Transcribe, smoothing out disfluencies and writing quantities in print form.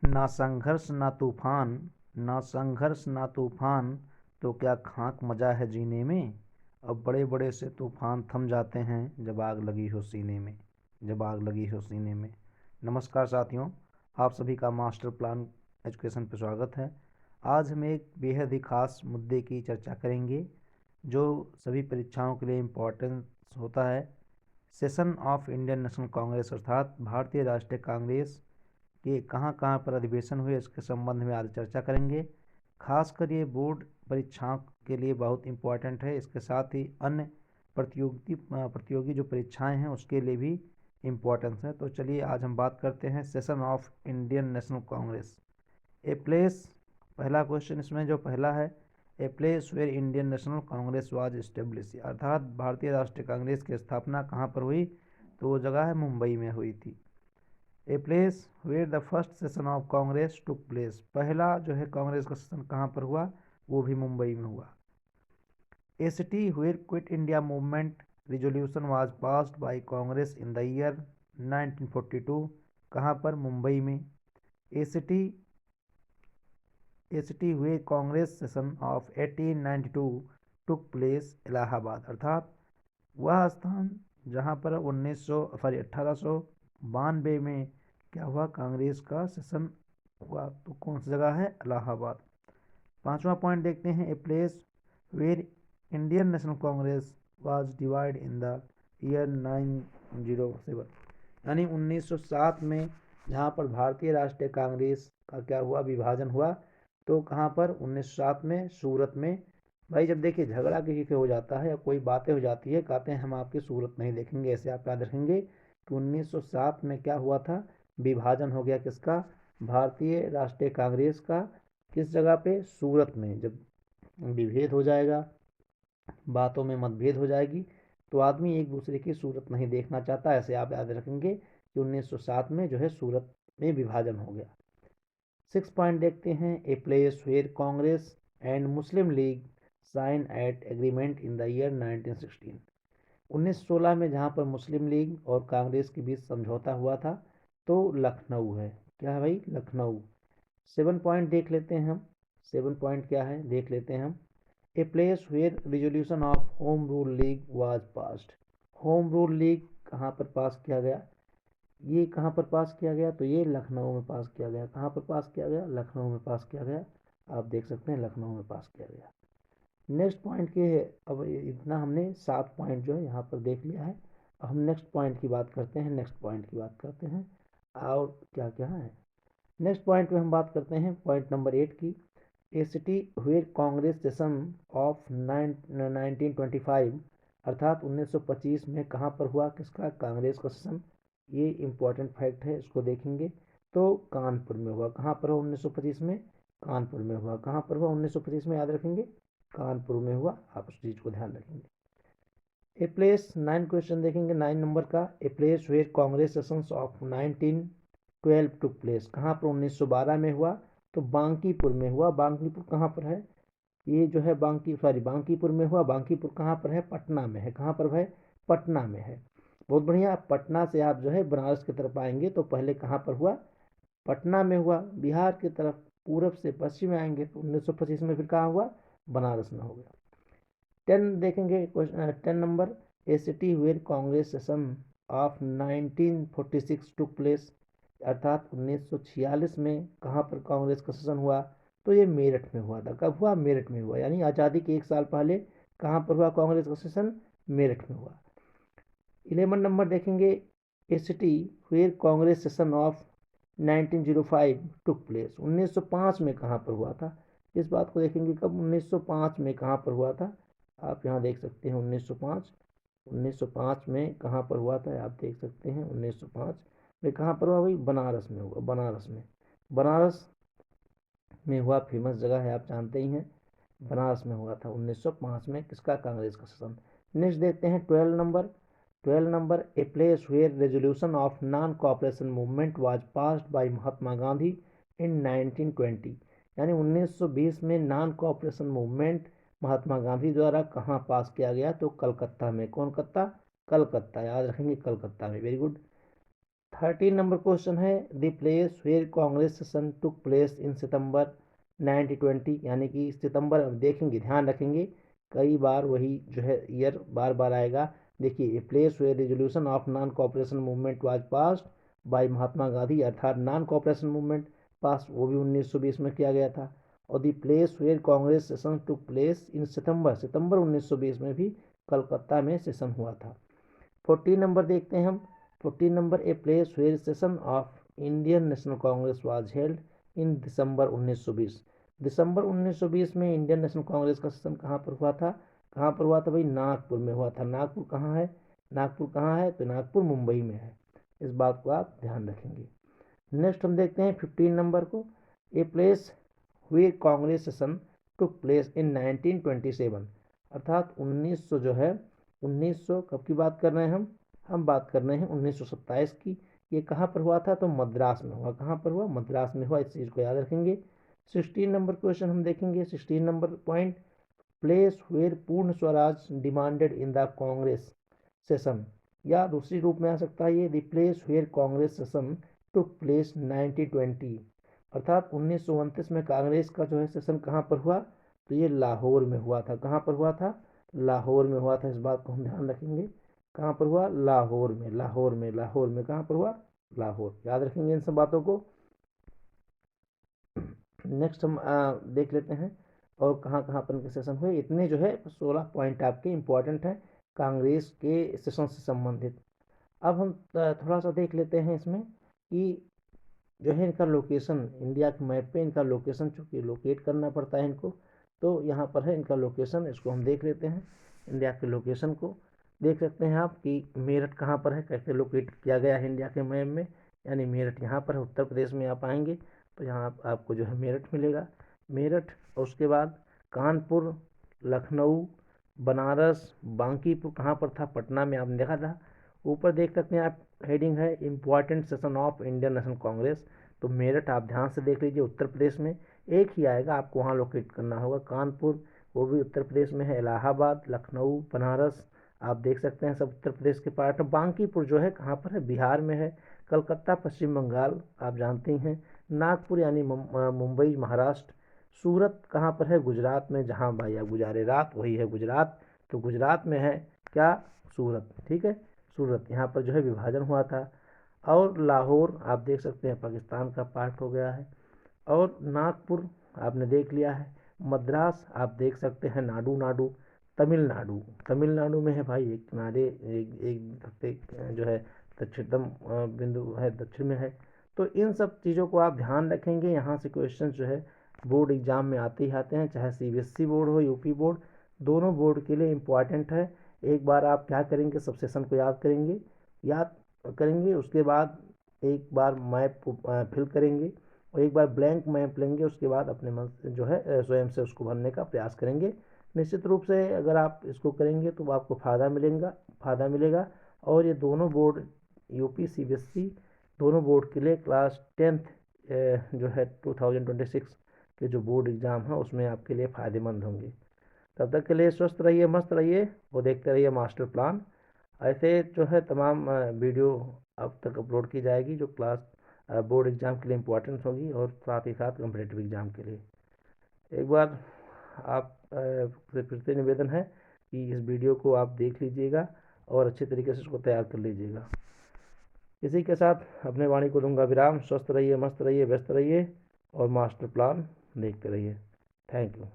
ना संघर्ष ना तूफान, ना संघर्ष ना तूफान, तो क्या खाक मजा है जीने में। अब बड़े बड़े से तूफान थम जाते हैं जब आग लगी हो सीने में, जब आग लगी हो सीने में। नमस्कार साथियों, आप सभी का मास्टर प्लान एजुकेशन पर स्वागत है। आज हम एक बेहद ही खास मुद्दे की चर्चा करेंगे जो सभी परीक्षाओं के लिए इम्पोर्टेंट होता है। Session of Indian National Congress अर्थात भारतीय राष्ट्रीय कांग्रेस कि कहाँ कहाँ पर अधिवेशन हुए, इसके संबंध में आज चर्चा करेंगे। खासकर ये बोर्ड परीक्षाओं के लिए बहुत इम्पोर्टेंट है। इसके साथ ही अन्य प्रतियोगी जो परीक्षाएं हैं उसके लिए भी इम्पोर्टेंस है। तो चलिए आज हम बात करते हैं session of Indian National Congress. A place, पहला क्वेश्चन इसमें जो पहला है, a place where Indian National Congress was establish, अर्थात भारतीय राष्ट्रीय कांग्रेस की स्थापना कहाँ पर हुई, तो वो जगह है मुंबई में हुई थी। A place where the first session of Congress took place, पहला जो है कांग्रेस का सेशन कहाँ पर हुआ, वो भी मुंबई में हुआ। A city where Quit India movement resolution was passed by Congress in the year 1942, कहाँ पर, मुंबई में। A city where Congress session of 1892 took place, Allahabad, अर्थात वह स्थान जहाँ पर 1892 में क्या हुआ, कांग्रेस का सेशन हुआ, तो कौन सी जगह है, इलाहाबाद। पांचवा पॉइंट देखते हैं, a place where Indian National Congress was divide in the year 1907, यानी 1907 में जहाँ पर भारतीय राष्ट्रीय कांग्रेस का क्या हुआ, विभाजन हुआ, तो कहाँ पर, 1907 में सूरत में। भाई जब देखिए झगड़ा किसी से हो जाता है या कोई बातें हो जाती है, कहते हैं हम आपकी सूरत नहीं देखेंगे, ऐसे आप याद रखेंगे कि 1907 में क्या हुआ था, विभाजन हो गया किसका, भारतीय राष्ट्रीय कांग्रेस का। किस जगह पे, सूरत में। जब विभेद हो जाएगा, बातों में मतभेद हो जाएगी, तो आदमी एक दूसरे की सूरत नहीं देखना चाहता, ऐसे आप याद रखेंगे कि 1907 में जो है सूरत में विभाजन हो गया। 6 पॉइंट देखते हैं, a place where Congress and Muslim League sign at agreement in the year 1916, 1916 में जहाँ पर मुस्लिम लीग और कांग्रेस के बीच समझौता हुआ था, तो लखनऊ है। क्या है भाई, लखनऊ। 7 पॉइंट देख लेते हैं हम। 7 पॉइंट क्या है देख लेते हैं हम। A place where resolution of home rule league was passed, home rule league कहाँ पर पास किया गया, ये कहाँ पर पास किया गया, तो ये लखनऊ में पास किया गया। कहाँ पर पास किया गया, लखनऊ में पास किया गया। आप देख सकते हैं लखनऊ में पास किया गया। नेक्स्ट पॉइंट के, अब इतना हमने 7 पॉइंट जो है यहाँ पर देख लिया है। अब हम नेक्स्ट पॉइंट की बात करते हैं, नेक्स्ट पॉइंट की बात करते हैं और क्या क्या है। नेक्स्ट पॉइंट में हम बात करते हैं पॉइंट नंबर 8 की। A city where Congress session of 1925, अर्थात 1925 में कहाँ पर हुआ, किसका, कांग्रेस का सेशन। ये इंपॉर्टेंट फैक्ट है, इसको देखेंगे। तो कानपुर में हुआ, कहाँ पर हुआ 1925 में, कानपुर में हुआ। कहाँ पर हुआ 1925 में, याद रखेंगे, कानपुर में हुआ। आप उस चीज़ को ध्यान रखेंगे। ए प्लेस, 9 क्वेश्चन देखेंगे, 9 नंबर का। A place where Congress sessions of 1912 took place, कहाँ पर 1912 में हुआ, तो बांकीपुर में हुआ। बांकीपुर कहाँ पर है, ये जो है बांकीपुर में हुआ। बांकीपुर कहाँ पर है, पटना में है। कहाँ पर है, पटना में है। बहुत बढ़िया। पटना से आप जो है बनारस की तरफ आएंगे तो पहले कहाँ पर हुआ, पटना में हुआ। बिहार की तरफ पूरब से पश्चिम में आएंगे तो 1925 में फिर कहाँ हुआ, बनारस में हो गया। 10 देखेंगे, question 10 number. A city where Congress session of 1946 took place, अर्थात 1946 में कहाँ पर कांग्रेस का सेशन हुआ, तो ये मेरठ में हुआ था। कब हुआ, मेरठ में हुआ, यानी आज़ादी के 1 साल पहले कहाँ पर हुआ कांग्रेस का सेशन, मेरठ में हुआ। 11 नंबर देखेंगे, a city where Congress session of 1905 took place, 1905 में कहाँ पर हुआ था। इस बात को देखेंगे कब, 1905 में कहाँ पर हुआ था। आप यहाँ देख सकते हैं 1905, 1905 में कहाँ पर हुआ था, आप देख सकते हैं 1905 में कहाँ पर हुआ भाई, बनारस में हुआ। बनारस में, बनारस में हुआ, फेमस जगह है, आप जानते ही हैं। बनारस में हुआ था 1905 में किसका, कांग्रेस का सेशन। नेक्स्ट देखते हैं 12 number. 12 number, a place where resolution of non cooperation movement was passed by Mahatma Gandhi in 1920, यानी 1920 में non cooperation movement Mahatma Gandhi द्वारा कहाँ पास किया गया, तो कलकत्ता में। कौन कत्ता, कलकत्ता, याद रखेंगे कलकत्ता में। Very good. 13 नंबर क्वेश्चन है, the place where Congress session took place in September 1920, यानी कि सितंबर देखेंगे, ध्यान रखेंगे, कई बार वही जो है ईयर बार बार आएगा। देखिए, a place where resolution of non cooperation movement was passed by Mahatma Gandhi, अर्थात नॉन कोऑपरेशन मूवमेंट पास वो भी 1920 में किया गया था। और the place where Congress session took place in September 1920 में भी कलकत्ता में सेशन हुआ था। 14 नंबर देखते हैं हम। 14 number, a place where session of Indian National Congress was held in December 1920। दिसंबर 1920 में इंडियन नेशनल कांग्रेस का सेशन कहाँ पर हुआ था? कहाँ पर हुआ था भाई? नागपुर में हुआ था। नागपुर कहाँ है? नागपुर कहाँ है? तो नागपुर मुंबई में है। इस बात को आप ध्यान रखेंगे। नेक्स्ट हम देखते हैं 15 नंबर को, a place where Congress session took place in 1927, अर्थात 1900 जो है 1900 कब की बात कर रहे हैं हम बात कर रहे हैं 1927 की। ये कहाँ पर हुआ था? तो मद्रास में हुआ। कहाँ पर हुआ? मद्रास में हुआ। इस चीज़ को याद रखेंगे। 16 नंबर क्वेश्चन हम देखेंगे। 16 number point, place where Purna Swaraj demanded in the Congress session, या दूसरी रूप में आ सकता है ये, the place where Congress session took place 1920, अर्थात 1929 में कांग्रेस का जो है सेशन कहाँ पर हुआ? तो ये लाहौर में हुआ था। कहाँ पर हुआ था? लाहौर में हुआ था। इस बात को हम ध्यान रखेंगे। कहाँ पर हुआ? लाहौर में। लाहौर में, लाहौर में कहाँ पर हुआ? लाहौर। याद रखेंगे इन सब बातों को। नेक्स्ट हम देख लेते हैं और कहाँ कहाँ पर इनके सेशन हुए। इतने जो है 16 पॉइंट आपके इम्पोर्टेंट हैं कांग्रेस के सेशन से संबंधित। अब हम थोड़ा सा देख लेते हैं इसमें कि जो है इनका लोकेशन, इंडिया के मैप पे इनका लोकेशन चूँकि लोकेट करना पड़ता है इनको, तो यहाँ पर है इनका लोकेशन। इसको हम देख लेते हैं। इंडिया के लोकेशन को देख सकते हैं आप कि मेरठ कहाँ पर है, कैसे लोकेट किया गया है इंडिया के मैप में, यानी मेरठ यहाँ पर है। उत्तर प्रदेश में आप आएंगे तो यहाँ आपको जो है मेरठ मिलेगा। मेरठ, और उसके बाद कानपुर, लखनऊ, बनारस, बांकीपुर कहाँ पर था? पटना में आपने देखा था। ऊपर देख सकते हैं आप, हेडिंग है important session of Indian National Congress, तो मेरठ आप ध्यान से देख लीजिए। उत्तर प्रदेश में एक ही आएगा, आपको वहाँ लोकेट करना होगा। कानपुर वो भी उत्तर प्रदेश में है। इलाहाबाद, लखनऊ, बनारस आप देख सकते हैं सब उत्तर प्रदेश के पार्ट। बांकीपुर जो है कहाँ पर है? बिहार में है। कलकत्ता पश्चिम बंगाल आप जानते हैं। नागपुर यानी मुंबई महाराष्ट्र। सूरत कहाँ पर है? गुजरात में। जहाँ भाई आप गुजारे रात वही है गुजरात, तो गुजरात में है क्या? सूरत। ठीक है, सूरत। यहाँ पर जो है विभाजन हुआ था। और लाहौर आप देख सकते हैं पाकिस्तान का पार्ट हो गया है। और नागपुर आपने देख लिया है। मद्रास आप देख सकते हैं नाडू, तमिलनाडु। तमिलनाडु में है भाई, एक किनारे एक जो है दक्षिणतम बिंदु है, दक्षिण में है। तो इन सब चीज़ों को आप ध्यान रखेंगे। यहाँ से क्वेश्चन जो है बोर्ड एग्जाम में आते ही आते हैं, चाहे सीबीएसई बोर्ड हो, यूपी बोर्ड, दोनों बोर्ड के लिए इम्पॉर्टेंट है। एक बार आप क्या करेंगे? सब सेशन को याद करेंगे, उसके बाद एक बार मैप को फिल करेंगे और एक बार ब्लैंक मैप लेंगे। उसके बाद अपने मन से जो है स्वयं से उसको भरने का प्रयास करेंगे। निश्चित रूप से अगर आप इसको करेंगे तो आपको फ़ायदा मिलेगा। और ये दोनों बोर्ड, यूपी सीबीएसई, दोनों बोर्ड के लिए क्लास 10th जो है 2026 के जो बोर्ड एग्ज़ाम है उसमें आपके लिए फ़ायदेमंद होंगे। तब तक के लिए स्वस्थ रहिए, मस्त रहिए और देखते रहिए मास्टर प्लान। ऐसे जो है तमाम वीडियो अब तक अपलोड की जाएगी जो क्लास बोर्ड एग्ज़ाम के लिए इम्पोर्टेंट होगी और साथ ही साथ कम्पिटिटिव एग्ज़ाम के लिए। एक बार आप से फिर से निवेदन है कि इस वीडियो को आप देख लीजिएगा और अच्छे तरीके से इसको तैयार कर लीजिएगा। इसी के साथ अपने वाणी को दूंगा विराम। स्वस्थ रहिए, मस्त रहिए, व्यस्त रहिए और मास्टर प्लान देखते रहिए। Thank you.